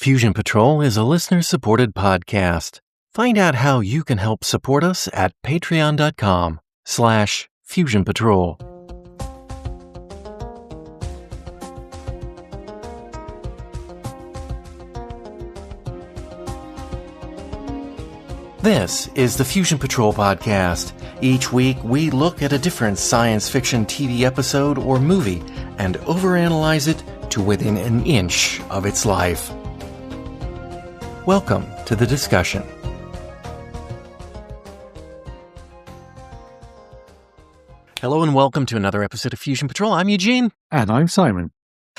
Fusion Patrol is a listener-supported podcast. Find out how you can help support us at patreon.com/Fusion Patrol. This is the Fusion Patrol podcast. Each week, we look at a different science fiction TV episode or movie and overanalyze it to within an inch of its life. Welcome to the discussion. Hello and welcome to another episode of Fusion Patrol. I'm Eugene. And I'm Simon.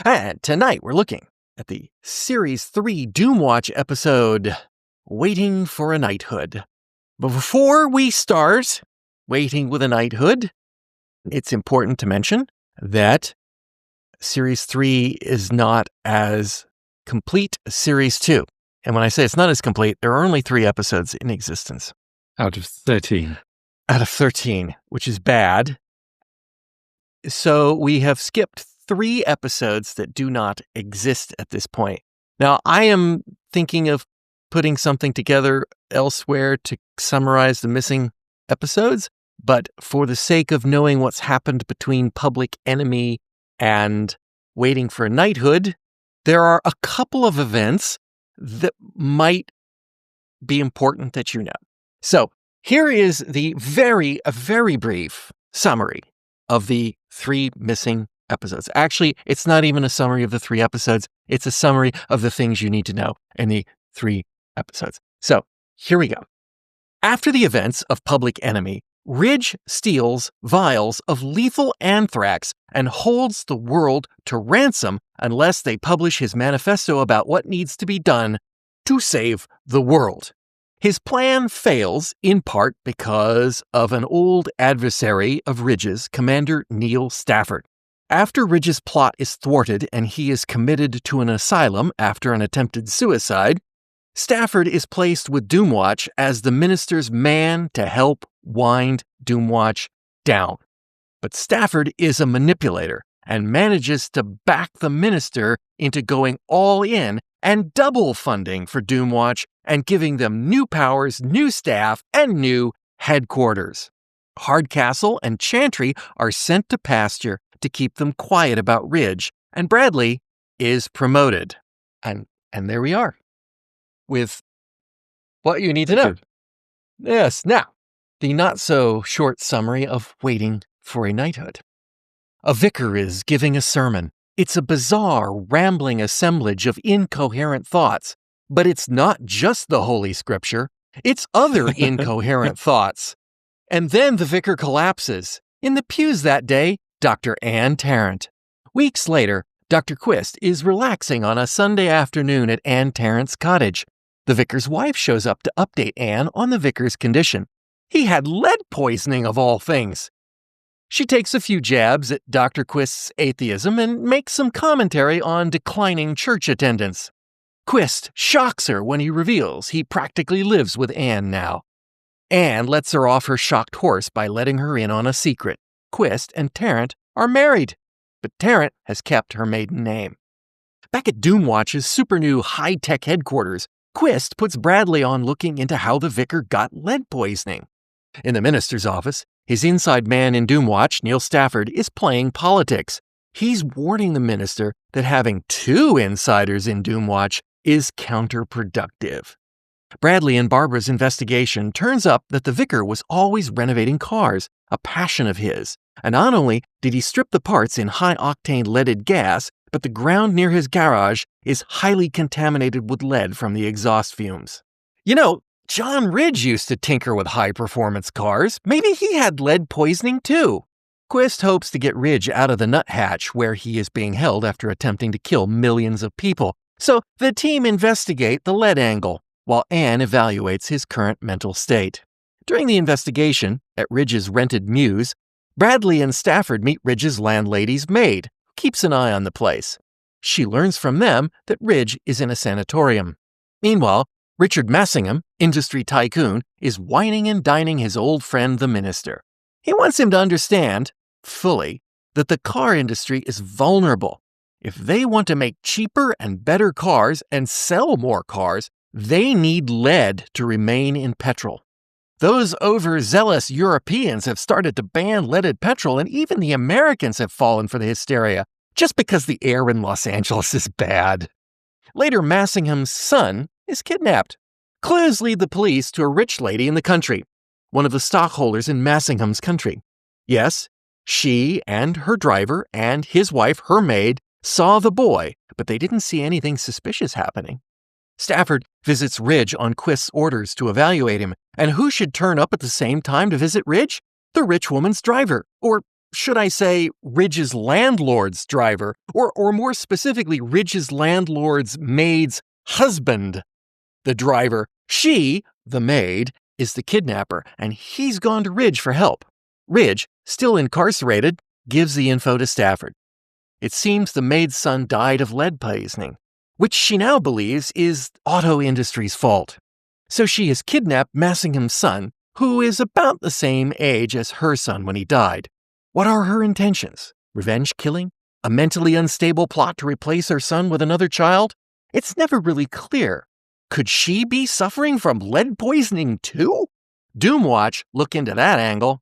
And tonight we're looking at the Series 3 Doomwatch episode, Waiting for a Knighthood. But before we start Waiting with a Knighthood, it's important to mention that Series 3 is not as complete as Series 2. And when I say it's not as complete, there are only 3 episodes in existence. Out of 13. Out of 13, which is bad. So we have skipped 3 episodes that do not exist at this point. Now, I am thinking of putting something together elsewhere to summarize the missing episodes, but for the sake of knowing what's happened between Public Enemy and Waiting for a Knighthood, there are a couple of events that might be important that you know. So here is a very brief summary of the 3 missing episodes. Actually, it's not even a summary of the 3 episodes. It's a summary of the things you need to know in the 3 episodes. So here we go. After the events of Public Enemy, Ridge steals vials of lethal anthrax and holds the world to ransom unless they publish his manifesto about what needs to be done to save the world. His plan fails in part because of an old adversary of Ridge's, Commander Neil Stafford. After Ridge's plot is thwarted and he is committed to an asylum after an attempted suicide, Stafford is placed with Doomwatch as the minister's man to help wind Doomwatch down. But Stafford is a manipulator and manages to back the minister into going all in and double funding for Doomwatch and giving them new powers, new staff, and new headquarters. Hardcastle and Chantry are sent to pasture to keep them quiet about Ridge, and Bradley is promoted. And there we are, with what you need to know. Good. Yes, now, the not-so-short summary of Waiting for a Knighthood. A vicar is giving a sermon. It's a bizarre, rambling assemblage of incoherent thoughts, but it's not just the Holy Scripture, it's other incoherent thoughts. And then the vicar collapses. In the pews that day, Dr. Anne Tarrant. Weeks later, Dr. Quist is relaxing on a Sunday afternoon at Anne Tarrant's cottage. The vicar's wife shows up to update Anne on the vicar's condition. He had lead poisoning of all things. She takes a few jabs at Dr. Quist's atheism and makes some commentary on declining church attendance. Quist shocks her when he reveals he practically lives with Anne now. Anne lets her off her shocked horse by letting her in on a secret. Quist and Tarrant are married, but Tarrant has kept her maiden name. Back at Doomwatch's super new high-tech headquarters, Quist puts Bradley on looking into how the vicar got lead poisoning. In the minister's office, his inside man in Doomwatch, Neil Stafford, is playing politics. He's warning the minister that having 2 insiders in Doomwatch is counterproductive. Bradley and Barbara's investigation turns up that the vicar was always renovating cars, a passion of his. And not only did he strip the parts in high-octane leaded gas, but the ground near his garage is highly contaminated with lead from the exhaust fumes. You know, John Ridge used to tinker with high-performance cars. Maybe he had lead poisoning too. Quist hopes to get Ridge out of the nuthatch where he is being held after attempting to kill millions of people. So the team investigate the lead angle, while Anne evaluates his current mental state. During the investigation, at Ridge's rented mews, Bradley and Stafford meet Ridge's landlady's maid, who keeps an eye on the place. She learns from them that Ridge is in a sanatorium. Meanwhile, Richard Massingham, industry tycoon, is wining and dining his old friend the minister. He wants him to understand, fully, that the car industry is vulnerable. If they want to make cheaper and better cars and sell more cars, they need lead to remain in petrol. Those overzealous Europeans have started to ban leaded petrol, and even the Americans have fallen for the hysteria just because the air in Los Angeles is bad. Later, Massingham's son is kidnapped. Clues lead the police to a rich lady in the country, one of the stockholders in Massingham's country. Yes, she and her driver and his wife, her maid, saw the boy, but they didn't see anything suspicious happening. Stafford visits Ridge on Quist's orders to evaluate him, and who should turn up at the same time to visit Ridge? The rich woman's driver, or should I say Ridge's landlord's driver, or more specifically, Ridge's landlord's maid's husband. The driver, she, the maid, is the kidnapper, and he's gone to Ridge for help. Ridge, still incarcerated, gives the info to Stafford. It seems the maid's son died of lead poisoning, which she now believes is auto industry's fault. So she has kidnapped Massingham's son, who is about the same age as her son when he died. What are her intentions? Revenge killing? A mentally unstable plot to replace her son with another child? It's never really clear. Could she be suffering from lead poisoning too? Doomwatch look into that angle.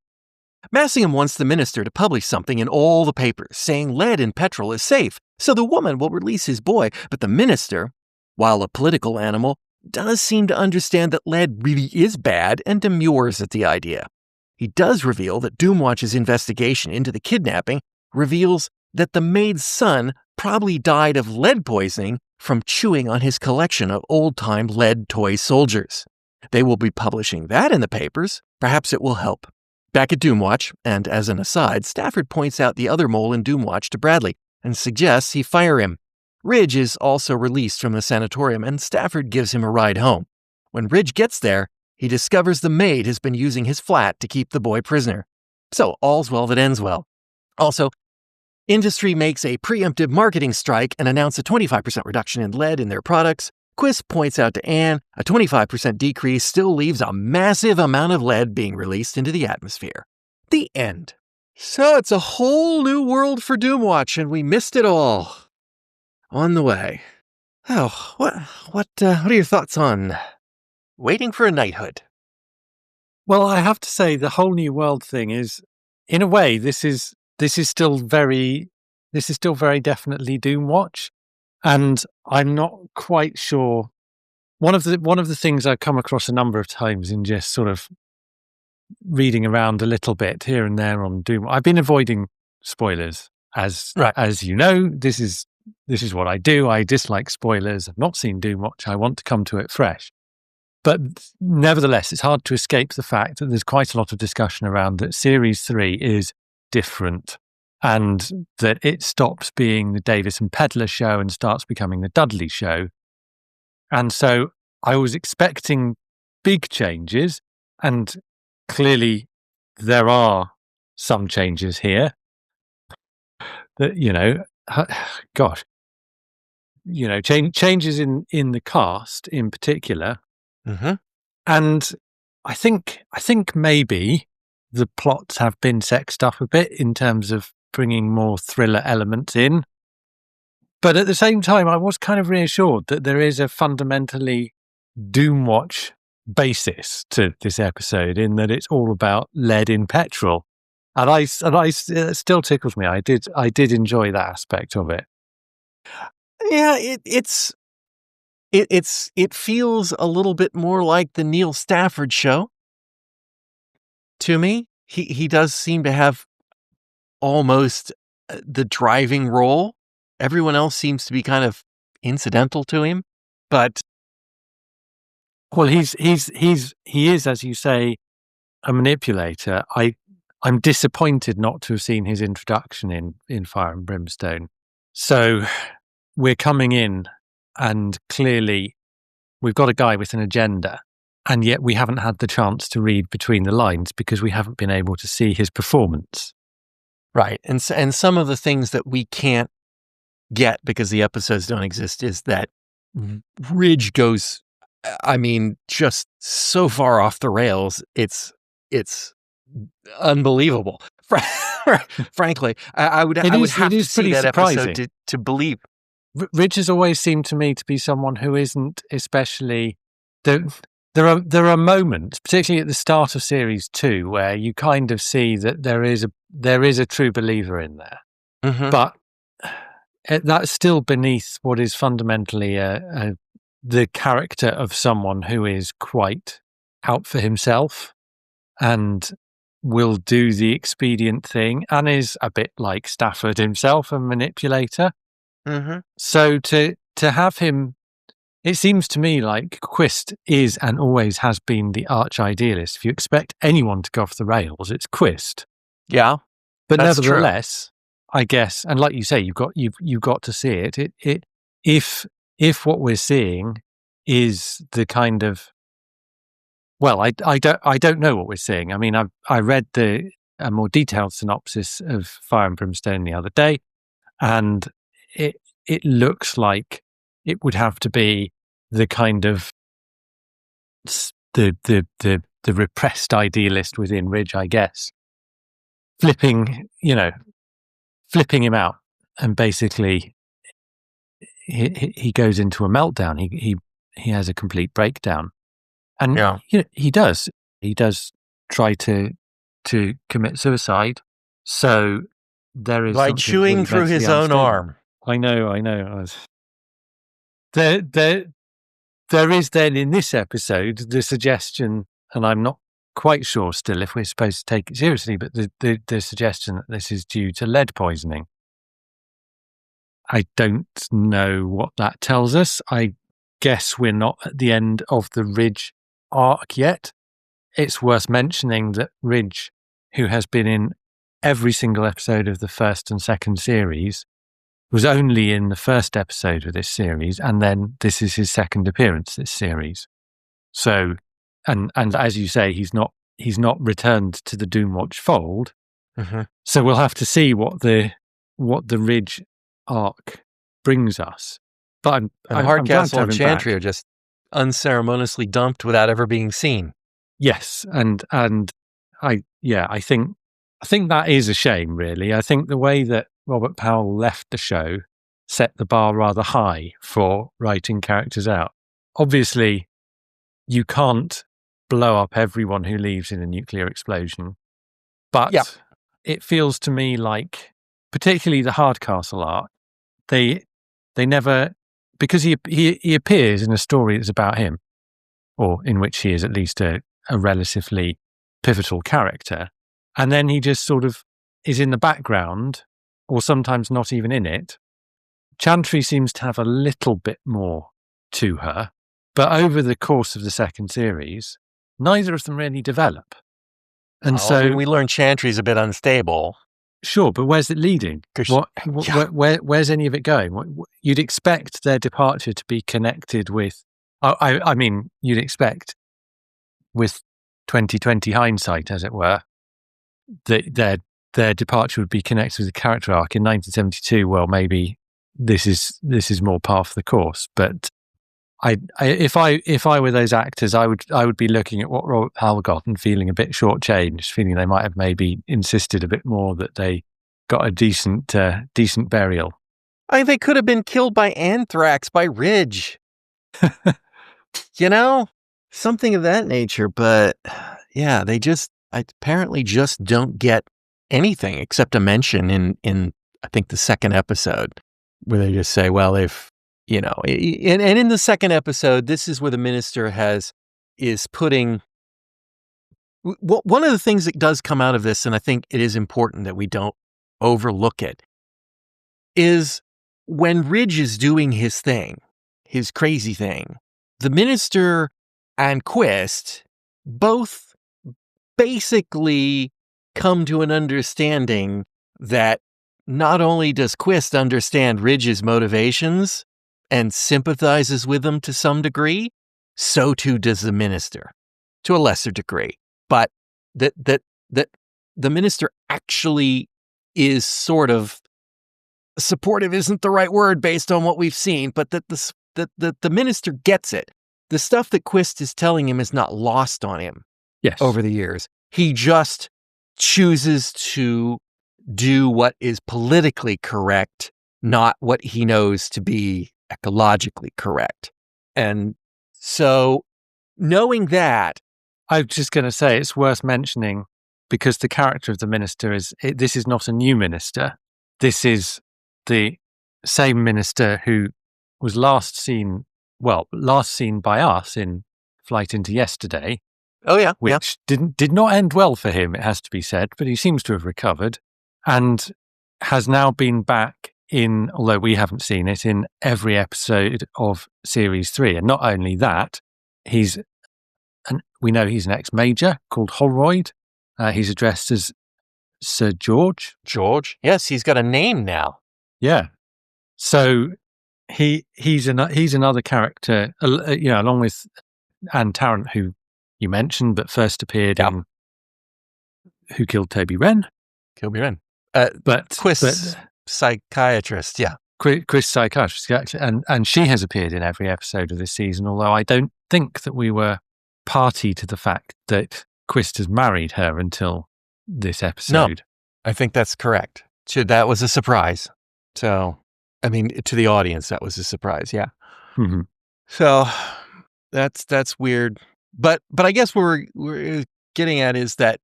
Massingham wants the minister to publish something in all the papers saying lead in petrol is safe, so the woman will release his boy, but the minister, while a political animal, does seem to understand that lead really is bad and demurs at the idea. He does reveal that Doomwatch's investigation into the kidnapping reveals that the maid's son probably died of lead poisoning from chewing on his collection of old-time lead toy soldiers. They will be publishing that in the papers. Perhaps it will help. Back at Doomwatch, and as an aside, Stafford points out the other mole in Doomwatch to Bradley and suggests he fire him. Ridge is also released from the sanatorium, and Stafford gives him a ride home. When Ridge gets there, he discovers the maid has been using his flat to keep the boy prisoner. So all's well that ends well. Also, industry makes a preemptive marketing strike and announces a 25% reduction in lead in their products. Quist points out to Anne a 25% decrease still leaves a massive amount of lead being released into the atmosphere. The end. So it's a whole new world for Doomwatch, and we missed it all. On the way. Oh, what are your thoughts on waiting for a knighthood? Well, I have to say the whole new world thing is, in a way, this is still very definitely Doomwatch, and I'm not quite sure. One of the things I've come across a number of times in just sort of reading around a little bit here and there on Doom. I've been avoiding spoilers, as you know. This is what I do. I dislike spoilers. I've not seen Doomwatch. I want to come to it fresh. But nevertheless, it's hard to escape the fact that there's quite a lot of discussion around that Series 3 is different and that it stops being the Davis and Pedler show and starts becoming the Dudley show. And so I was expecting big changes, and clearly there are some changes here that, changes in the cast in particular. Mm-hmm. And I think maybe the plots have been sexed up a bit in terms of bringing more thriller elements in. But at the same time, I was kind of reassured that there is a fundamentally Doomwatch basis to this episode, in that it's all about lead in petrol. And it still tickles me. I did enjoy that aspect of it. Yeah, it feels a little bit more like the Neil Stafford show to me. He does seem to have almost the driving role. Everyone else seems to be kind of incidental to him, but well, he is, as you say, a manipulator. I'm disappointed not to have seen his introduction in Fire and Brimstone. So we're coming in, and clearly we've got a guy with an agenda, and yet we haven't had the chance to read between the lines because we haven't been able to see his performance. Right. And some of the things that we can't get because the episodes don't exist is that Ridge goes, just so far off the rails. It's unbelievable. Frankly, I would have to see that episode to believe. Ridge has always seemed to me to be someone who isn't especially. There are moments, particularly at the start of series 2, where you kind of see that there is a true believer in there, but that's still beneath what is fundamentally the character of someone who is quite out for himself and will do the expedient thing and is a bit like Stafford himself, a manipulator. So to have him, it seems to me like Quist is and always has been the arch idealist. If you expect anyone to go off the rails, it's Quist. Yeah, but nevertheless, true. I guess, and like you say, you've got to see it. If what we're seeing is the kind of, well, I don't know what we're seeing. I mean, I read a more detailed synopsis of Fire and Brimstone the other day, and it looks like it would have to be the kind of the repressed idealist within Ridge, I guess, flipping him out, and basically he goes into a meltdown. He has a complete breakdown, and he does try to commit suicide. So there is by chewing through his own arm. I know. There is then in this episode the suggestion, and I'm not quite sure still if we're supposed to take it seriously, but the suggestion that this is due to lead poisoning. I don't know what that tells us. I guess we're not at the end of the Ridge arc yet. It's worth mentioning that Ridge, who has been in every single episode of the first and second series, was only in the first episode of this series, and then this is his second appearance this series. So, and as you say, he's not returned to the Doomwatch fold. So we'll have to see what the Ridge arc brings us. But Hardcastle and Chantry are just unceremoniously dumped without ever being seen. Yes, and I think that is a shame, really. I think the way that Robert Powell left the show set the bar rather high for writing characters out. Obviously, you can't blow up everyone who leaves in a nuclear explosion, but it feels to me like, particularly the Hardcastle arc, they never, because he appears in a story that's about him, or in which he is at least a relatively pivotal character, and then he just sort of is in the background, or sometimes not even in it. Chantry seems to have a little bit more to her, but over the course of the second series, neither of them really develop. And so we learn Chantry's a bit unstable. Sure, but where's it leading? Where's any of it going? You'd expect their departure to be connected with, I mean, you'd expect with 2020 hindsight, as it were, that their departure would be connected with the character arc. In 1972, well, maybe this is more par for the course. But if I were those actors, I would be looking at what Robert Powell got and feeling a bit shortchanged, feeling they might have maybe insisted a bit more that they got a decent burial. I think they could have been killed by anthrax by Ridge. Something of that nature. But yeah, they apparently just don't get anything except a mention in I think the second episode, where they just say, well, if and in the second episode, this is where the minister is putting. One of the things that does come out of this, and I think it is important that we don't overlook it, is when Ridge is doing his thing, his crazy thing, the minister and Quist both basically come to an understanding that not only does Quist understand Ridge's motivations and sympathizes with them to some degree, so too does the minister, to a lesser degree. But that the minister actually is sort of supportive isn't the right word based on what we've seen, but that the minister gets it. The stuff that Quist is telling him is not lost on him over the years. He just chooses to do what is politically correct, not what he knows to be ecologically correct. And so knowing that, I'm just going to say it's worth mentioning because the character of the minister this is not a new minister. This is the same minister who was last seen by us in Flight into Yesterday. Oh yeah, which did not end well for him, it has to be said, but he seems to have recovered and has now been back in, although we haven't seen it, in every episode of Series 3. And not only that, we know he's an ex-major called Holroyd. He's addressed as Sir George. George? Yes, he's got a name now. Yeah. So he's another character, along with Anne Tarrant, who you mentioned, but first appeared in Who Killed Toby Wren? But Quist, psychiatrist, yeah. Quist psychiatrist, and she has appeared in every episode of this season, although I don't think that we were party to the fact that Quist has married her until this episode. No, I think that's correct. That was a surprise. So, I mean, to the audience, that was a surprise, yeah. Mm-hmm. So, that's weird. But I guess what we're getting at is that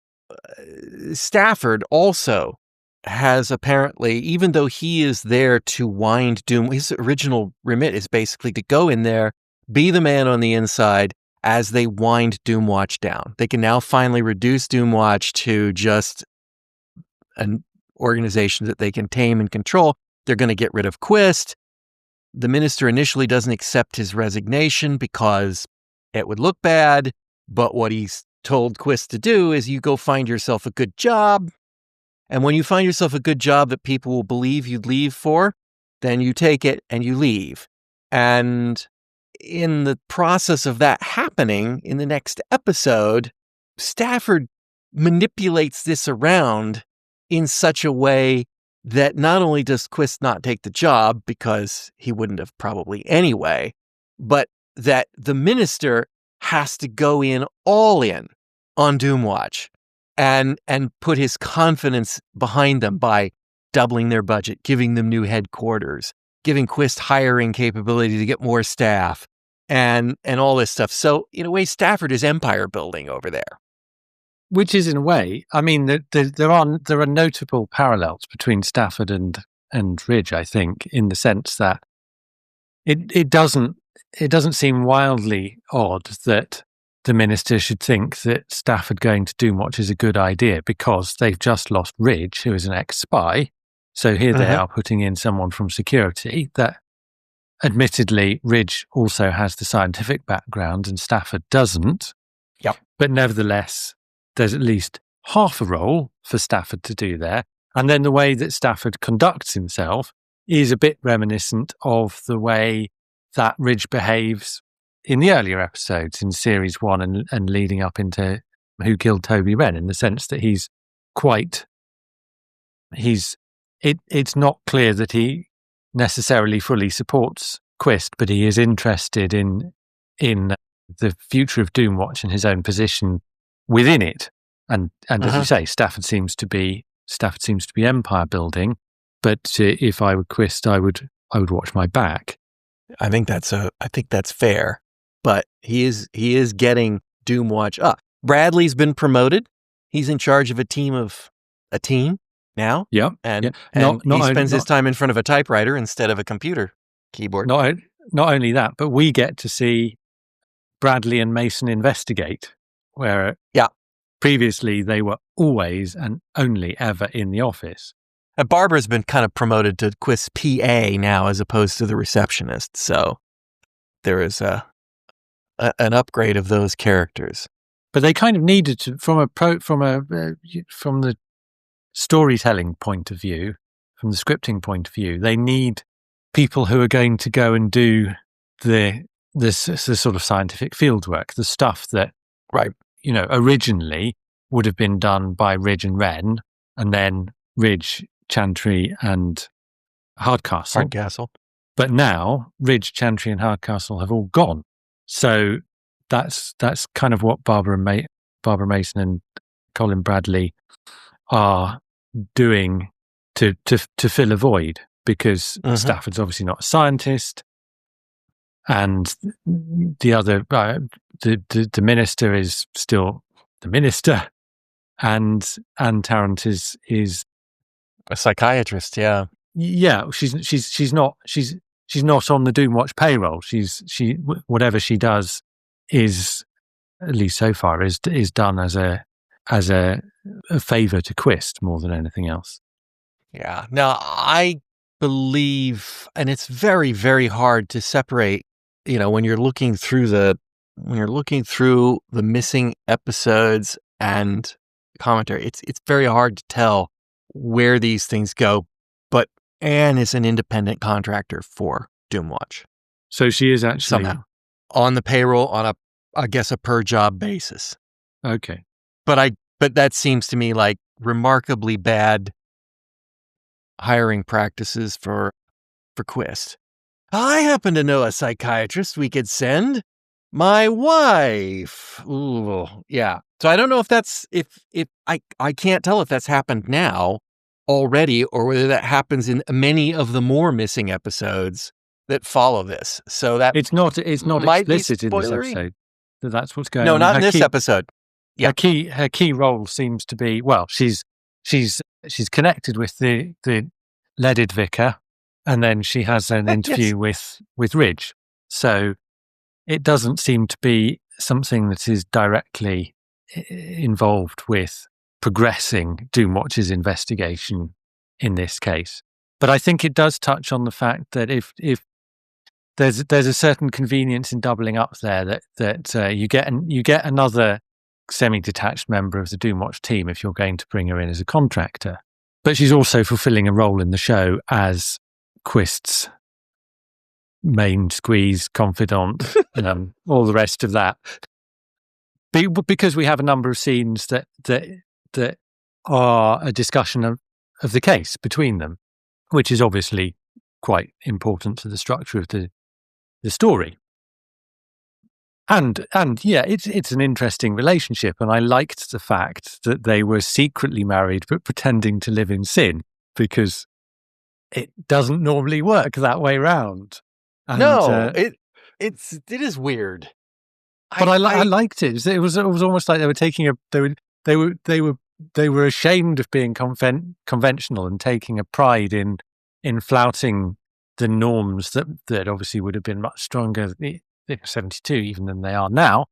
Stafford also has apparently, even though he is there to wind Doom, his original remit is basically to go in there, be the man on the inside as they wind Doomwatch down. They can now finally reduce Doomwatch to just an organization that they can tame and control. They're going to get rid of Quist. The minister initially doesn't accept his resignation because it would look bad, but what he's told Quist to do is you go find yourself a good job. And when you find yourself a good job that people will believe you'd leave for, then you take it and you leave. And in the process of that happening, in the next episode, Stafford manipulates this around in such a way that not only does Quist not take the job, because he wouldn't have probably anyway, but that the minister has to go all in on Doomwatch and put his confidence behind them by doubling their budget, giving them new headquarters, giving Quist hiring capability to get more staff, and all this stuff. So in a way, Stafford is empire building over there. Which is, in a way, I mean, there are notable parallels between Stafford and Ridge, I think, in the sense that it doesn't seem wildly odd that the minister should think that Stafford going to Doomwatch is a good idea because they've just lost Ridge, who is an ex-spy. So here they are putting in someone from security that, admittedly, Ridge also has the scientific background and Stafford doesn't. Yep. But nevertheless, there's at least half a role for Stafford to do there. And then the way that Stafford conducts himself is a bit reminiscent of the way that Ridge behaves in the earlier episodes in Series 1 and leading up into Who Killed Toby Wren, in the sense that it's not clear that he necessarily fully supports Quist, but he is interested in the future of Doomwatch and his own position within it. And as you say, Stafford seems to be empire building. But if I were Quist, I would watch my back. I think that's fair. But he is getting Doomwatch up. Bradley's been promoted. He's in charge of a team now. Yeah. And he spends his time in front of a typewriter instead of a computer keyboard. Not only that, but we get to see Bradley and Mason investigate, where previously they were always and only ever in the office. And Barbara's been kind of promoted to Quist PA now as opposed to the receptionist. So there is an upgrade of those characters. But they kind of needed to, from the storytelling point of view, from the scripting point of view, they need people who are going to go and do the sort of scientific field work, the stuff that originally would have been done by Ridge and Wren, and then Ridge, Chantry, and Hardcastle. But now Ridge, Chantry, and Hardcastle have all gone. So that's kind of what Barbara Mason and Colin Bradley are doing to fill a void, because Stafford's obviously not a scientist, and the other the minister is still the minister, and Tarrant is a psychiatrist. Yeah, she's not on the Doomwatch payroll. Whatever she does is, at least so far, is done as a favor to Quist more than anything else. Yeah. Now, I believe, and it's very, very hard to separate, when you're looking through the missing episodes and commentary, it's very hard to tell where these things go. But Anne is an independent contractor for Doomwatch. So she is actually somehow on the payroll on I guess a per job basis. Okay. But that seems to me like remarkably bad hiring practices for Quist. I happen to know a psychiatrist we could send. My wife. Ooh, yeah. So I don't know if that's if I can't tell if that's happened now already, or whether that happens in many of the more missing episodes that follow this. So that it's not explicit in this episode that that's what's going on. No, not in this episode. Yeah. Her key role seems to be, well, she's connected with the leaded vicar, and then she has an interview with Ridge. So it doesn't seem to be something that is directly involved with progressing Doomwatch's investigation in this case. But I think it does touch on the fact that if there's a certain convenience in doubling up there, that you get another semi-detached member of the Doomwatch team if you're going to bring her in as a contractor. But she's also fulfilling a role in the show as Quist's main squeeze, confidant, all the rest of that. Because we have a number of scenes that are a discussion of the case between them, which is obviously quite important to the structure of the story. And yeah, it's an interesting relationship, and I liked the fact that they were secretly married but pretending to live in sin, because it doesn't normally work that way round. And, no, it is weird. But I liked it. It was almost like they were taking they were ashamed of being conventional and taking a pride in flouting the norms that obviously would have been much stronger in 72 even than they are now,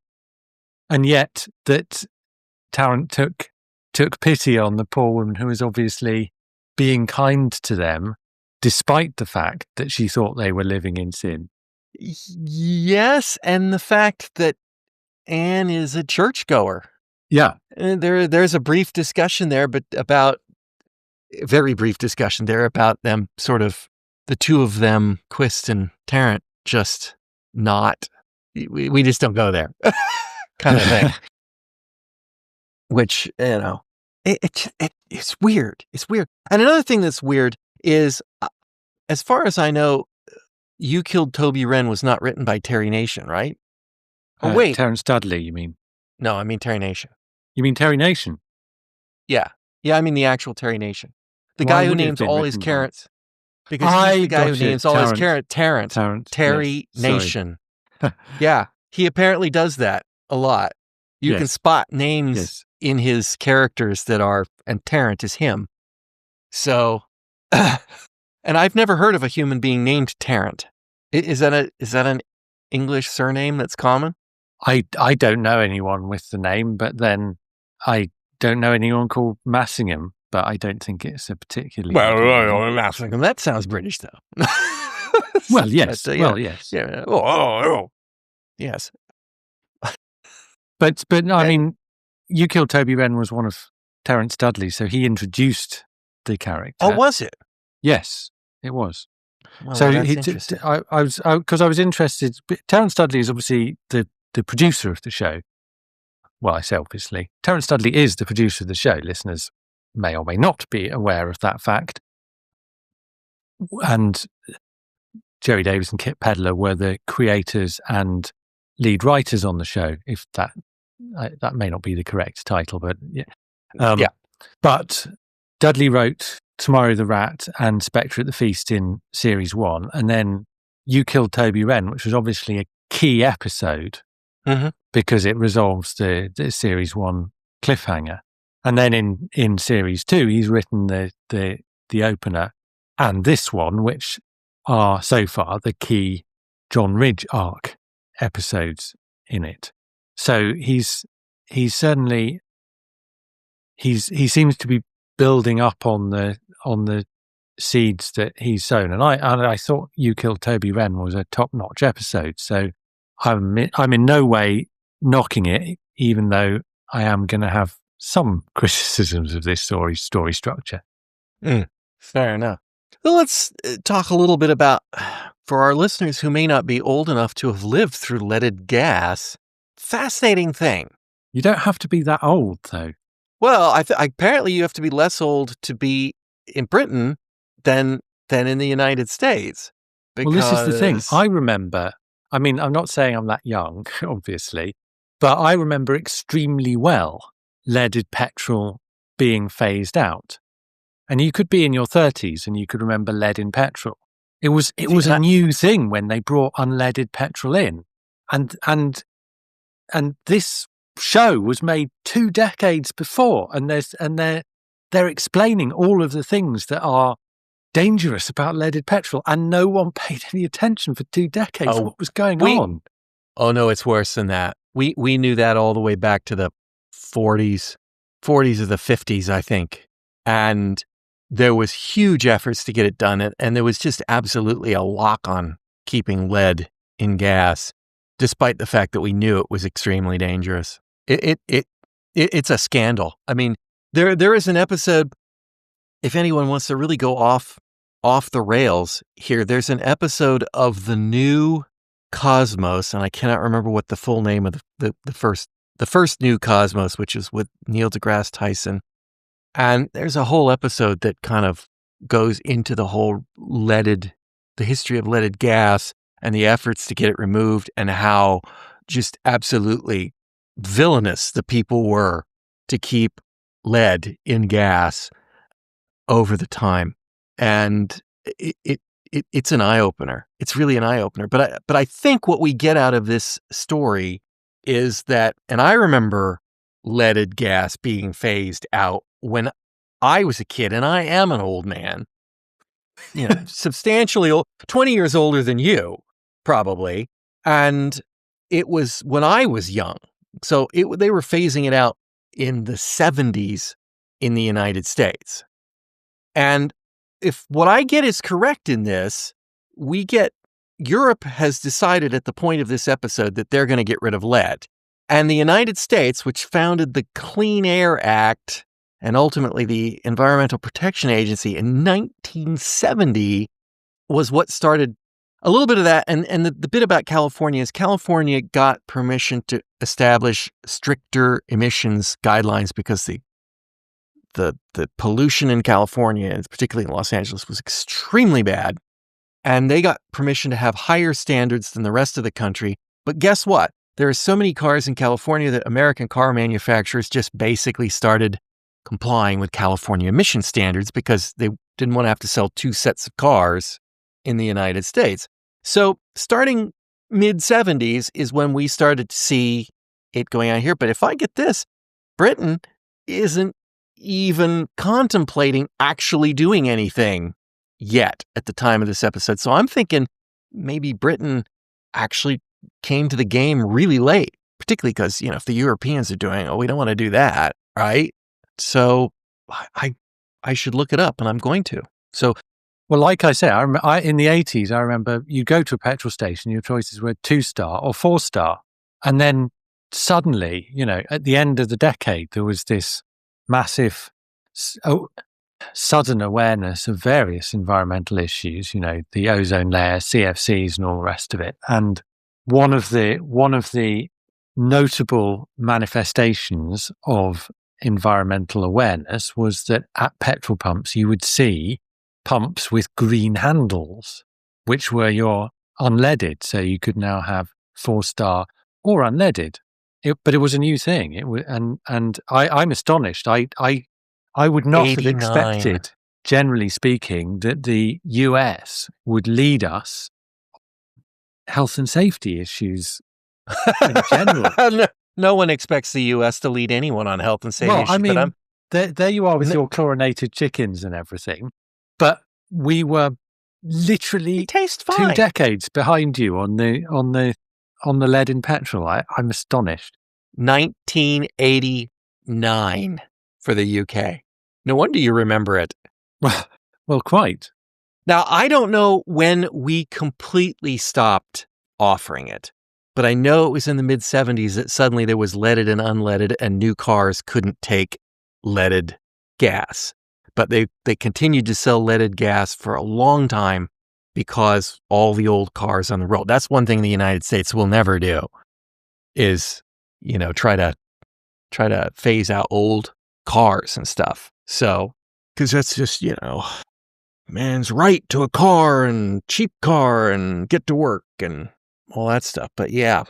and yet that Tarrant took pity on the poor woman who was obviously being kind to them, despite the fact that she thought they were living in sin. Yes, and the fact that Anne is a churchgoer. Yeah, there's a brief discussion there, very brief discussion there about them, sort of the two of them, Quist and Tarrant, just not. We just don't go there, kind of thing. Which it's weird. It's weird. And another thing that's weird is, as far as I know, You Killed Toby Wren was not written by Terry Nation, right? Oh, wait. Terrence Dudley, you mean? No, I mean Terry Nation. You mean Terry Nation? Yeah. Yeah, I mean the actual Terry Nation. The guy who names all his carrots. Because he's the guy who names all his carrots. Tarrant. Terry Nation. Yeah. He apparently does that a lot. You can spot names in his characters that are, and Tarrant is him. So, and I've never heard of a human being named Tarrant. Is that an English surname that's common? I don't know anyone with the name, but then I don't know anyone called Massingham, but I don't think it's a particularly... Well, Massingham, that sounds British, though. Well, yes. But, well, yes. Yeah. Yes. But I mean, You Killed Toby Wren was one of Terrence Dudley, so he introduced the character. Oh, was it? Yes, it was. Well, so that's interesting. I was interested. Terrence Dudley is obviously the producer of the show. Well, I say obviously. Terrence Dudley is the producer of the show. Listeners may or may not be aware of that fact. And Jerry Davis and Kit Pedler were the creators and lead writers on the show. If that may not be the correct title, but yeah. Yeah. But Dudley wrote Tomorrow the Rat and Spectre at the Feast in Series 1, and then You Killed Toby Wren, which was obviously a key episode because it resolves the Series 1 cliffhanger. And then in Series 2, he's written the opener and this one, which are so far the key John Ridge arc episodes in it. So he certainly he seems to be building up on the seeds that he's sown, and I thought You Killed Toby Wren was a top-notch episode. So I'm in no way knocking it, even though I am going to have some criticisms of this story structure. Fair enough. Well, let's talk a little bit about, for our listeners who may not be old enough to have lived through leaded gas, fascinating thing. You don't have to be that old, though. Well, apparently you have to be less old to be in Britain than in the United States. Well, this is the thing. I remember, I mean, I'm not saying I'm that young, obviously, but I remember extremely well leaded petrol being phased out. And you could be in your 30s and you could remember lead in petrol. It was a new thing when they brought unleaded petrol in. And this show was made 2 decades before, and they're explaining all of the things that are dangerous about leaded petrol, and no one paid any attention for 2 decades. What was going on? Oh no, it's worse than that. We knew that all the way back to the 40s or the 50s, I think. And there was huge efforts to get it done, and there was just absolutely a lock on keeping lead in gas, despite the fact that we knew it was extremely dangerous. It's a scandal. I mean, there is an episode, if anyone wants to really go off the rails here, there's an episode of the new Cosmos, and I cannot remember what the full name of the first new Cosmos, which is with Neil deGrasse Tyson. And there's a whole episode that kind of goes into the whole the history of leaded gas and the efforts to get it removed, and how just absolutely villainous the people were to keep lead in gas over the time. And it's an eye-opener. It's really an eye-opener. But I think what we get out of this story is that, and I remember leaded gas being phased out when I was a kid, and I am an old man, substantially old, 20 years older than you, probably. And it was when I was young. So they were phasing it out in the 70s in the United States. And if what I get is correct in this, Europe has decided at the point of this episode that they're going to get rid of lead. And the United States, which founded the Clean Air Act and ultimately the Environmental Protection Agency in 1970, was what started a little bit of that. And the bit about California is California got permission to establish stricter emissions guidelines because the pollution in California, and particularly in Los Angeles, was extremely bad. And they got permission to have higher standards than the rest of the country. But guess what? There are so many cars in California that American car manufacturers just basically started complying with California emission standards because they didn't want to have to sell 2 sets of cars in the United States. So starting mid-70s is when we started to see it going on here. But if I get this, Britain isn't even contemplating actually doing anything yet at the time of this episode. So I'm thinking maybe Britain actually came to the game really late, particularly because, if the Europeans are doing, we don't want to do that, right? So I should look it up, and I'm going to. So, well, like I say, in the 80s, I remember you go to a petrol station, your choices were 2-star or 4-star. And then suddenly, at the end of the decade, there was this massive sudden awareness of various environmental issues, the ozone layer, CFCs and all the rest of it. And one of the notable manifestations of environmental awareness was that at petrol pumps you would see pumps with green handles, which were your unleaded. So you could now have 4-star or unleaded. But it was a new thing. I'm astonished. I I would not have 89. expected, generally speaking, that the US would lead us health and safety issues in general. No one expects the US to lead anyone on health and safety Well, issues. I mean, but there you are with your chlorinated chickens and everything, but we were literally taste 2 fine. decades behind you on the lead in petrol. I'm astonished. 1989 for the UK. No wonder you remember it. Well, quite. Now, I don't know when we completely stopped offering it, but I know it was in the mid-70s that suddenly there was leaded and unleaded, and new cars couldn't take leaded gas. But they continued to sell leaded gas for a long time because all the old cars on the road. That's one thing the United States will never do is, try to phase out old cars and stuff. So, because that's just, man's right to a car and cheap car and get to work and all that stuff. But yeah,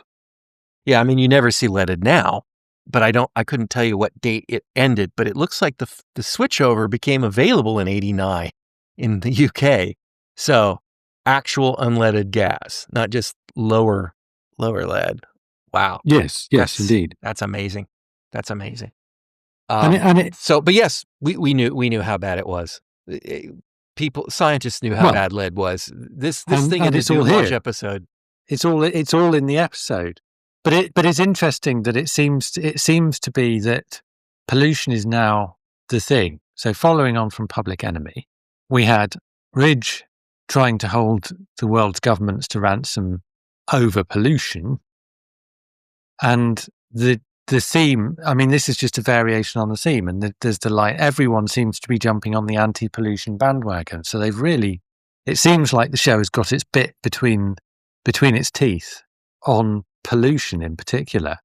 I mean, you never see leaded now, but I couldn't tell you what date it ended, but it looks like the switchover became available in 89 in the UK. So actual unleaded gas, not just lower lead. Wow. Yes, indeed. That's amazing. But yes, we knew how bad it was. Scientists knew how bad lead was. This thing in the Doomwatch episode. It's all in the episode. But it's interesting that it seems to be that pollution is now the thing. So following on from Public Enemy, we had Ridge trying to hold the world's governments to ransom over pollution, and the theme. I mean, this is just a variation on the theme, and there's the line. Everyone seems to be jumping on the anti-pollution bandwagon. So they've really. It seems like the show has got its bit between its teeth on pollution in particular.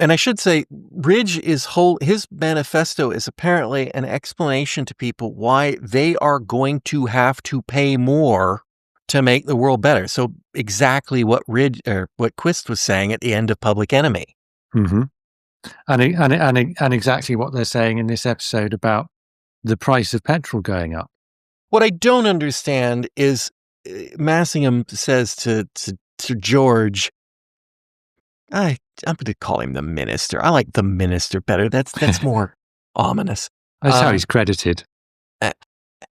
And I should say, Ridge his manifesto is apparently an explanation to people why they are going to have to pay more to make the world better. So exactly what what Quist was saying at the end of Public Enemy. Mm-hmm. And exactly what they're saying in this episode about the price of petrol going up. What I don't understand is Massingham says to George, I'm going to call him the minister. I like the minister better. That's more ominous. That's how he's credited.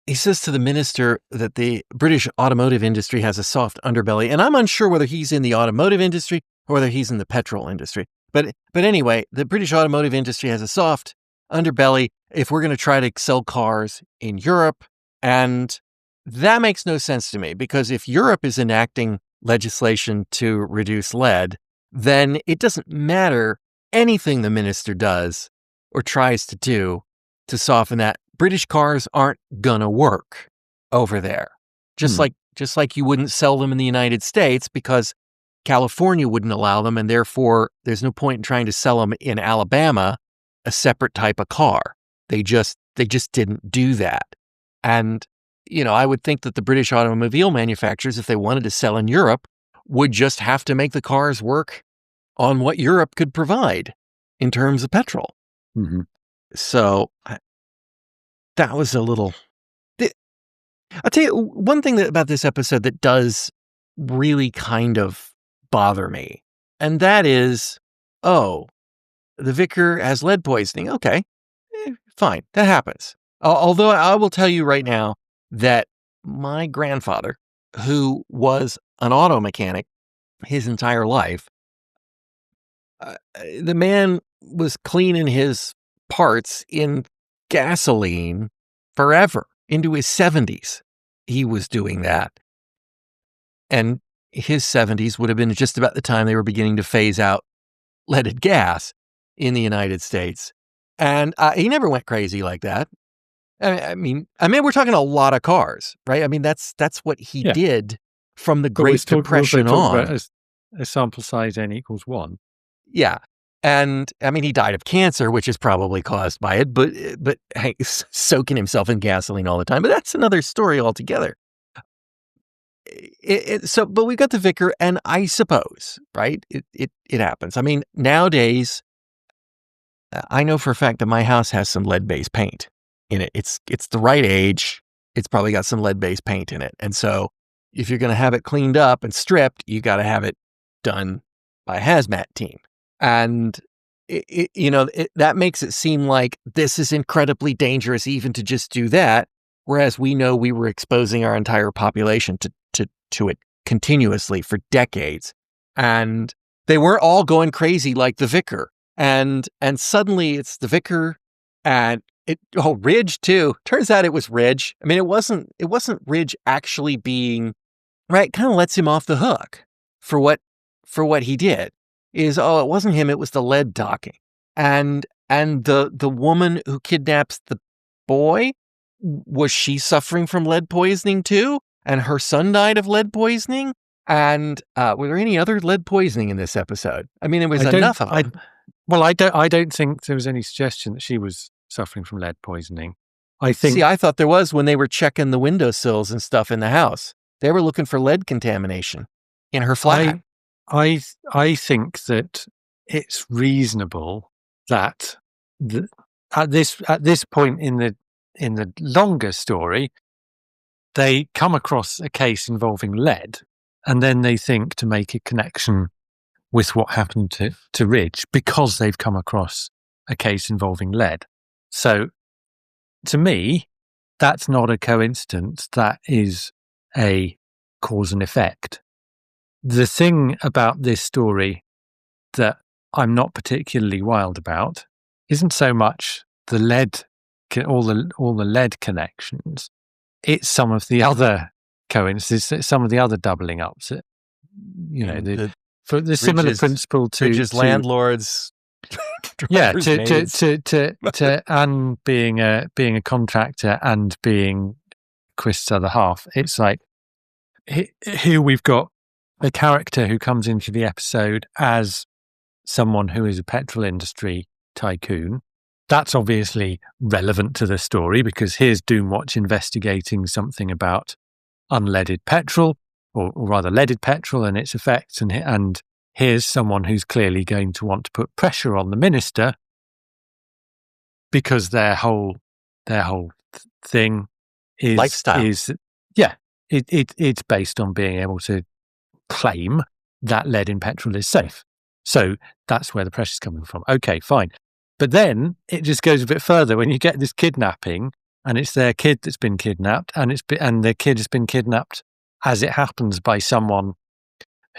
He says to the minister that the British automotive industry has a soft underbelly, and I'm unsure whether he's in the automotive industry or whether he's in the petrol industry. But anyway, the British automotive industry has a soft underbelly if we're going to try to sell cars in Europe, and that makes no sense to me, because if Europe is enacting legislation to reduce lead, then it doesn't matter anything the minister does or tries to do to soften that. British cars aren't gonna work over there. Just like you wouldn't sell them in the United States because California wouldn't allow them, and therefore there's no point in trying to sell them in Alabama, a separate type of car. They just didn't do that. And I would think that the British automobile manufacturers, if they wanted to sell in Europe, would just have to make the cars work on what Europe could provide in terms of petrol. Mm-hmm. So that was a little... I'll tell you one thing about this episode that does really kind of bother me, and that is, the vicar has lead poisoning. Okay, fine, that happens. Although I will tell you right now that my grandfather, who was an auto mechanic his entire life, the man was cleaning his parts in gasoline forever. Into his 70s, he was doing that. And his 70s would have been just about the time they were beginning to phase out leaded gas in the United States. And he never went crazy like that. I mean, we're talking a lot of cars, right? I mean, that's what he did from the Great Depression on. About a sample size n equals 1. Yeah. And I mean, he died of cancer, which is probably caused by it, but soaking himself in gasoline all the time. But that's another story altogether. But we've got the vicar, and I suppose, right? It happens. I mean, nowadays, I know for a fact that my house has some lead-based paint in it. It's the right age. It's probably got some lead-based paint in it. And so if you're going to have it cleaned up and stripped, you got to have it done by a hazmat team. And that makes it seem like this is incredibly dangerous even to just do that. Whereas we know we were exposing our entire population to it continuously for decades. And they weren't all going crazy like the vicar. And suddenly it's the vicar and Ridge too. Turns out it was Ridge. I mean, it wasn't Ridge actually being right. Kind of lets him off the hook for what he did. It wasn't him. It was the lead talking. And the woman who kidnaps the boy, was she suffering from lead poisoning too? And her son died of lead poisoning. And were there any other lead poisoning in this episode? I mean, it was enough of them. I don't think there was any suggestion that she was suffering from lead poisoning. I thought there was when they were checking the windowsills and stuff in the house. They were looking for lead contamination in her flat. I think that it's reasonable that at this point in the longer story, they come across a case involving lead, and then they think to make a connection with what happened to Ridge because they've come across a case involving lead. So, to me, that's not a coincidence. That is a cause and effect. The thing about this story that I'm not particularly wild about isn't so much the lead, all the lead connections. It's some of the other coincidences, some of the other doubling ups. For the similar principle to Ridge's landlords. to Anne being a contractor and being Quist's other half. It's like here we've got a character who comes into the episode as someone who is a petrol industry tycoon. That's obviously relevant to the story because here's Doomwatch investigating something about unleaded petrol, or rather leaded petrol and its effects, and here's someone who's clearly going to want to put pressure on the minister because their whole thing is lifestyle. It's based on being able to claim that lead in petrol is safe. So that's where the pressure's coming from. Okay, fine. But then it just goes a bit further when you get this kidnapping and it's their kid that's been kidnapped and their kid has been kidnapped as it happens by someone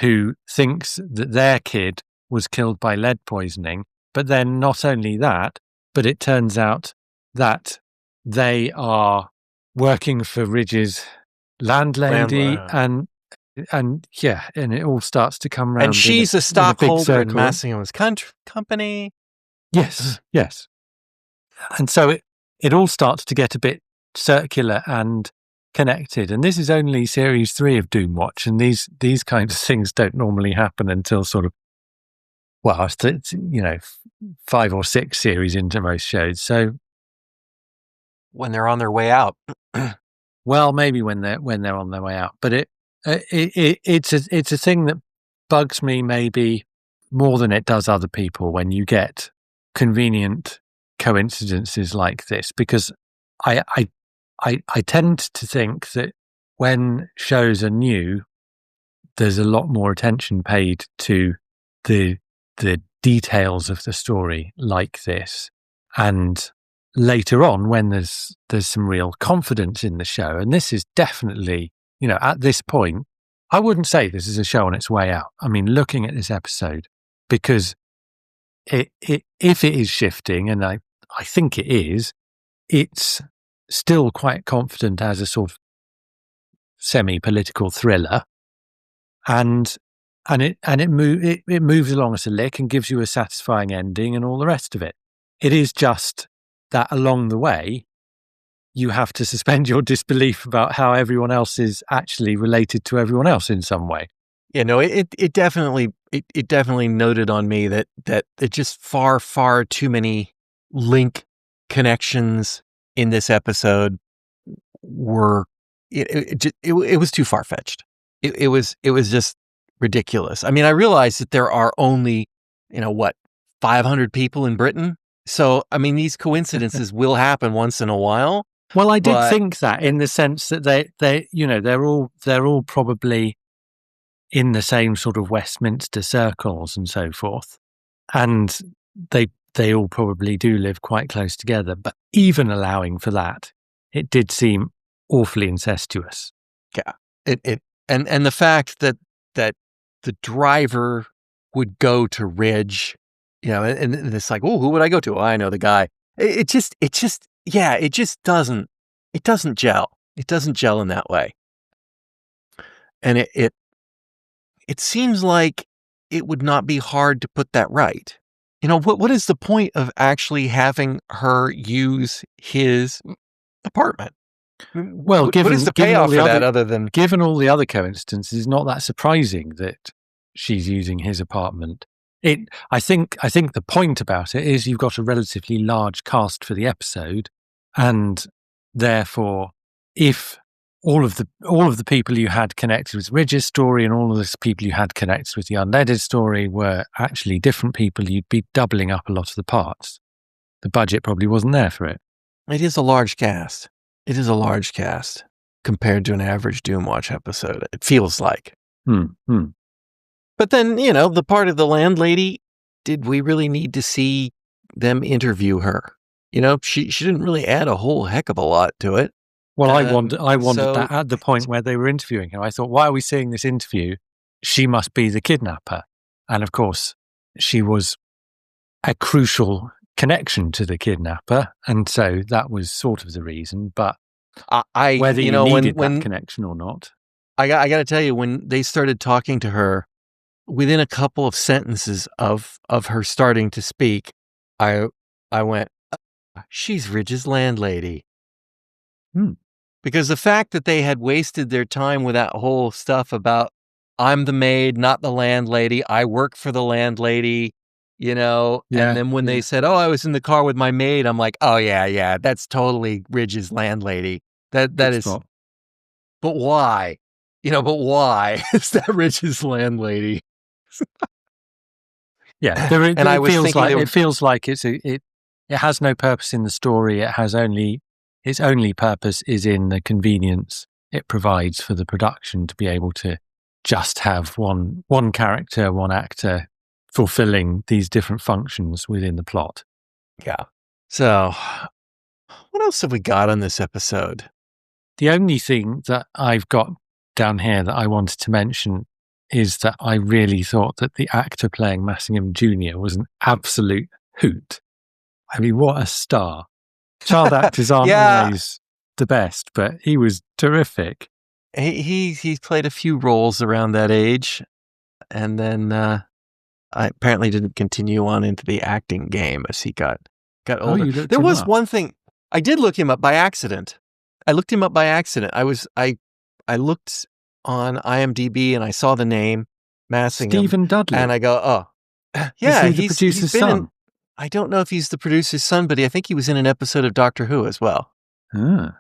who thinks that their kid was killed by lead poisoning. But then not only that, but it turns out that they are working for Ridge's landlady and it all starts to come around. And she's a stockholder in Massimo's company. Yes. And so it all starts to get a bit circular and connected. And this is only series 3 of Doomwatch, and these kinds of things don't normally happen until sort of 5 or 6 series into most shows. So when they're on their way out. Well, maybe when they're on their way out, but it's a thing that bugs me maybe more than it does other people when you get convenient coincidences like this, because I tend to think that when shows are new, there's a lot more attention paid to the details of the story like this, and later on when there's some real confidence in the show, and this is definitely, at this point, I wouldn't say this is a show on its way out. I mean, looking at this episode, because if it is shifting, and I think it is, it's still quite confident as a sort of semi-political thriller, and it moves along as a lick and gives you a satisfying ending and all the rest of it. It is just that along the way, you have to suspend your disbelief about how everyone else is actually related to everyone else in some way. Yeah, no, it definitely noted on me that it just far too many link connections in this episode were it was too far fetched. It was just ridiculous. I mean, I realized that there are only 500 people in Britain So, I mean, these coincidences will happen once in a while. Well, I did think that, in the sense that they're all probably in the same sort of Westminster circles and so forth, and they all probably do live quite close together. But even allowing for that, it did seem awfully incestuous. Yeah, and the fact that the driver would go to Ridge, and it's like, oh, who would I go to? Oh, I know the guy. It just doesn't gel. It doesn't gel in that way, and it seems like it would not be hard to put that right. What is the point of actually having her use his apartment? Well, what is the payoff for that other than... Given all the other coincidences, it's not that surprising that she's using his apartment. I think the point about it is you've got a relatively large cast for the episode, and therefore, if all of the people you had connected with Ridge's story and all of the people you had connected with the Unleaded story were actually different people, you'd be doubling up a lot of the parts. The budget probably wasn't there for it. It is a large cast. It is a large cast compared to an average Doomwatch episode. It feels like. But then, the part of the landlady, did we really need to see them interview her? She didn't really add a whole heck of a lot to it. Well, I wondered that at the point where they were interviewing her. I thought, why are we seeing this interview? She must be the kidnapper. And of course, she was a crucial connection to the kidnapper. And so that was sort of the reason. But whether you needed that connection or not. I got to tell you, when they started talking to her, within a couple of sentences of her starting to speak, I went, she's Ridge's landlady. Because the fact that they had wasted their time with that whole stuff about, I'm the maid, not the landlady, I work for the landlady, and then when they said, oh, I was in the car with my maid, I'm like, oh, yeah, that's totally Ridge's landlady. That is, but why? But why is that Ridge's landlady? Yeah, it feels like it has no purpose in the story. Its only purpose is in the convenience it provides for the production to be able to just have one character, one actor fulfilling these different functions within the plot. Yeah. So, what else have we got on this episode? The only thing that I've got down here that I wanted to mention is that I really thought that the actor playing Massingham Jr. was an absolute hoot. I mean, what a star. Child actors aren't always the best, but he was terrific. He's played a few roles around that age, and then I apparently didn't continue on into the acting game as he got older. There was one thing. I did look him up by accident. I looked on IMDb and I saw the name Massingham. Stephen Dudley. And I go, oh, yeah, he's the producer's son. I don't know if he's the producer's son, but I think he was in an episode of Doctor Who as well. I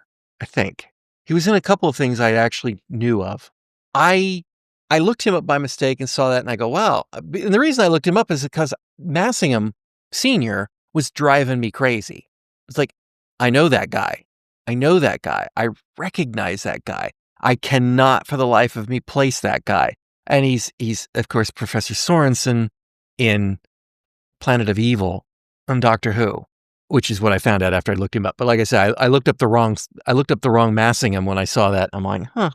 think. He was in a couple of things I actually knew of. I looked him up by mistake and saw that and I go, wow. And the reason I looked him up is because Massingham Sr. was driving me crazy. It's like, I know that guy. I recognize that guy. I cannot for the life of me place that guy. And he's of course Professor Sorensen in Planet of Evil on Doctor Who, which is what I found out after I looked him up. But like I said, I looked up the wrong Massingham when I saw that. I'm like, I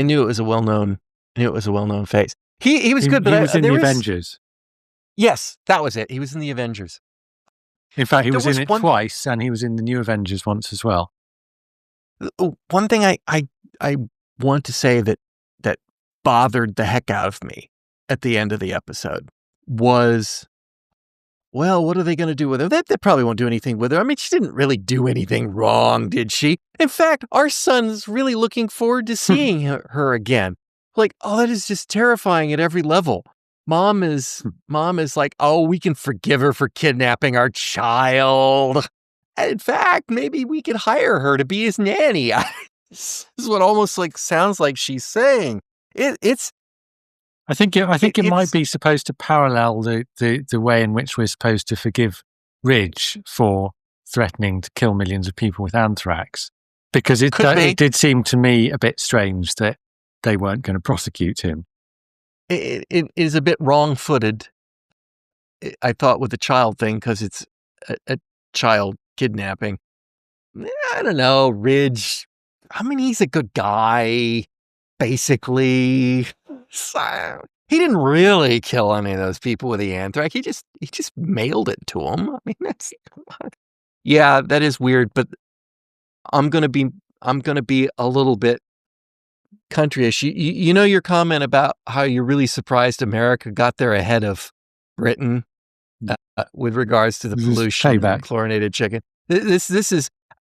knew it was a well-known face. He was good, but he was in the Avengers. Yes, that was it. He was in the Avengers. In fact, he was in it twice, and he was in the New Avengers once as well. One thing I want to say that bothered the heck out of me at the end of the episode was, well, what are they going to do with her? They probably won't do anything with her. I mean, she didn't really do anything wrong, did she? In fact, our son's really looking forward to seeing her again. Like, oh, that is just terrifying at every level. Mom is like, oh, we can forgive her for kidnapping our child. In fact, maybe we could hire her to be his nanny. This is what almost like sounds like she's saying. It's. I think it might It's be supposed to parallel the way in which we're supposed to forgive Ridge for threatening to kill millions of people with anthrax, because it did seem to me a bit strange that they weren't going to prosecute him. it is a bit wrong-footed, I thought, with the child thing, because it's a child kidnapping. I don't know, Ridge. I mean, he's a good guy, basically. So, he didn't really kill any of those people with the anthrax. He just mailed it to them. I mean, yeah, that is weird. But I'm gonna be a little bit countryish. You know your comment about how you're really surprised America got there ahead of Britain with regards to the pollution and chlorinated chicken. This is,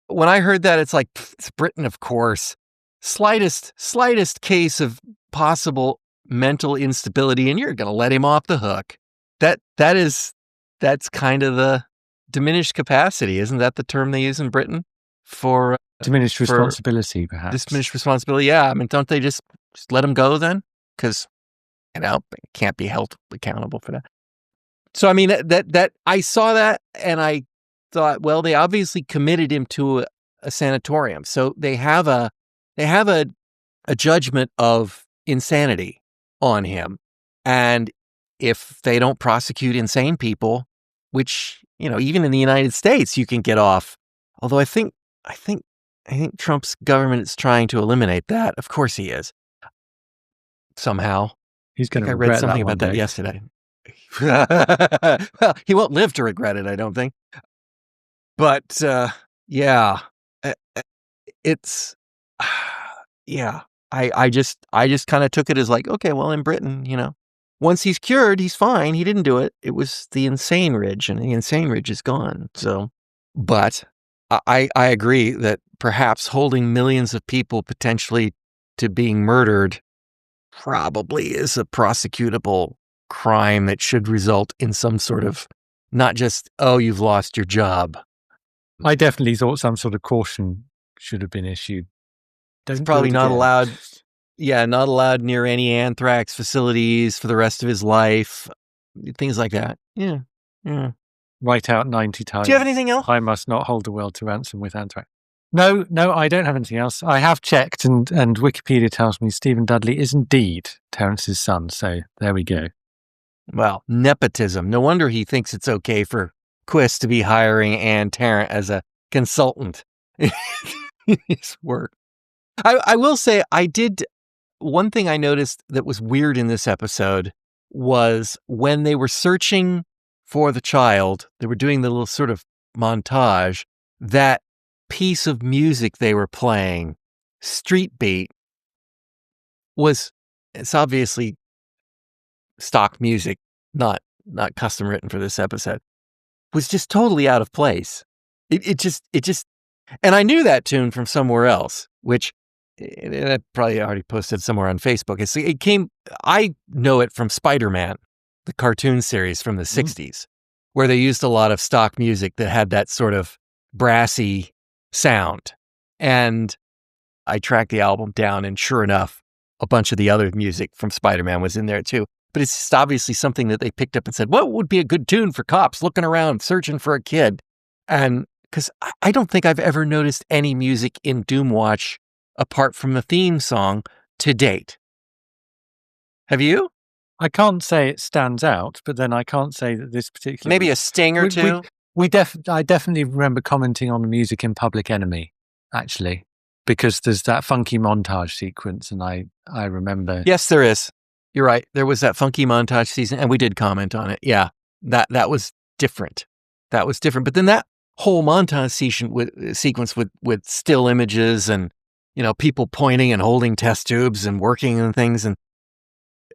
when I heard that, it's like, it's Britain, of course. Slightest case of possible mental instability, and you're going to let him off the hook. That's kind of the diminished capacity, isn't that the term they use in Britain for diminished responsibility? Perhaps diminished responsibility. Yeah, I mean, don't they just let him go then? Because can't be held accountable for that. So I mean, that I saw that and I thought, well, they obviously committed him to a sanatorium, so they have a judgment of insanity on him, and if they don't prosecute insane people, which even in the United States you can get off, although I think Trump's government is trying to eliminate that. Of course he is. Somehow he's going to. I read something about that yesterday. Well, he won't live to regret it, I don't think. But yeah, it's yeah. I just kind of took it as like, okay, well, in Britain, once he's cured, he's fine. He didn't do it. It was the insane Ridge, and the insane Ridge is gone. So, but I agree that perhaps holding millions of people potentially to being murdered probably is a prosecutable crime that should result in some sort of, not just, oh, you've lost your job. I definitely thought some sort of caution should have been issued. He's probably not allowed. Yeah, not allowed near any anthrax facilities for the rest of his life. Things like that. Yeah. Write out 90 times. Do you have anything else? I must not hold the world to ransom with anthrax. No, I don't have anything else. I have checked, and Wikipedia tells me Stephen Dudley is indeed Terence's son. So there we go. Well, nepotism. No wonder he thinks it's okay for Quist to be hiring Anne Tarrant as a consultant in his work. I will say, one thing I noticed that was weird in this episode was when they were searching for the child, they were doing the little sort of montage, that piece of music they were playing, Street Beat, it's obviously stock music, not custom written for this episode, was just totally out of place. It just, and I knew that tune from somewhere else, which I probably already posted somewhere on Facebook. It came, I know it from Spider-Man, the cartoon series from the 60s, where they used a lot of stock music that had that sort of brassy sound. And I tracked the album down, and sure enough, a bunch of the other music from Spider-Man was in there too. But it's just obviously something that they picked up and said, what would be a good tune for cops looking around, searching for a kid? And because I don't think I've ever noticed any music in Doomwatch apart from the theme song to date. Have you? I can't say it stands out, but then I can't say that this particular... Maybe a sting or two? I definitely remember commenting on the music in Public Enemy, actually, because there's that funky montage sequence, and I remember... Yes, there is. You're right. There was that funky montage season, and we did comment on it. Yeah, that was different. That was different. But then that whole montage sequence with still images and people pointing and holding test tubes and working and things, and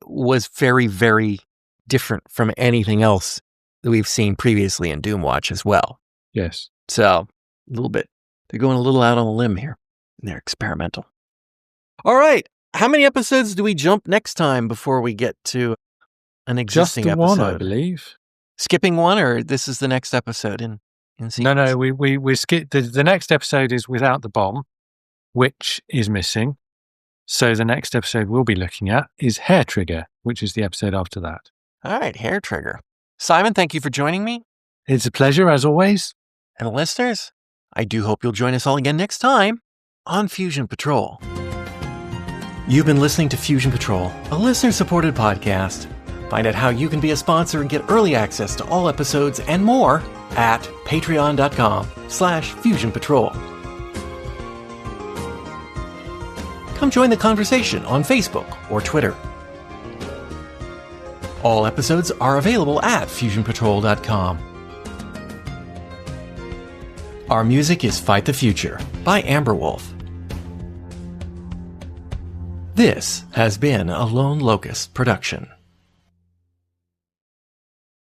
was very, very different from anything else that we've seen previously in Doomwatch as well. Yes. So they're going a little out on a limb here. They're experimental. All right. How many episodes do we jump next time before we get to an existing episode? Just the one, I believe. Skipping one, or this is the next episode in sequence? No, we skip. The next episode is Without the Bomb, which is missing. So the next episode we'll be looking at is Hair Trigger, which is the episode after that. All right, Hair Trigger. Simon, thank you for joining me. It's a pleasure, as always. And listeners, I do hope you'll join us all again next time on Fusion Patrol. You've been listening to Fusion Patrol, a listener-supported podcast. Find out how you can be a sponsor and get early access to all episodes and more at patreon.com/FusionPatrol. Come join the conversation on Facebook or Twitter. All episodes are available at FusionPatrol.com. Our music is Fight the Future by Amberwolf. This has been a Lone Locust production.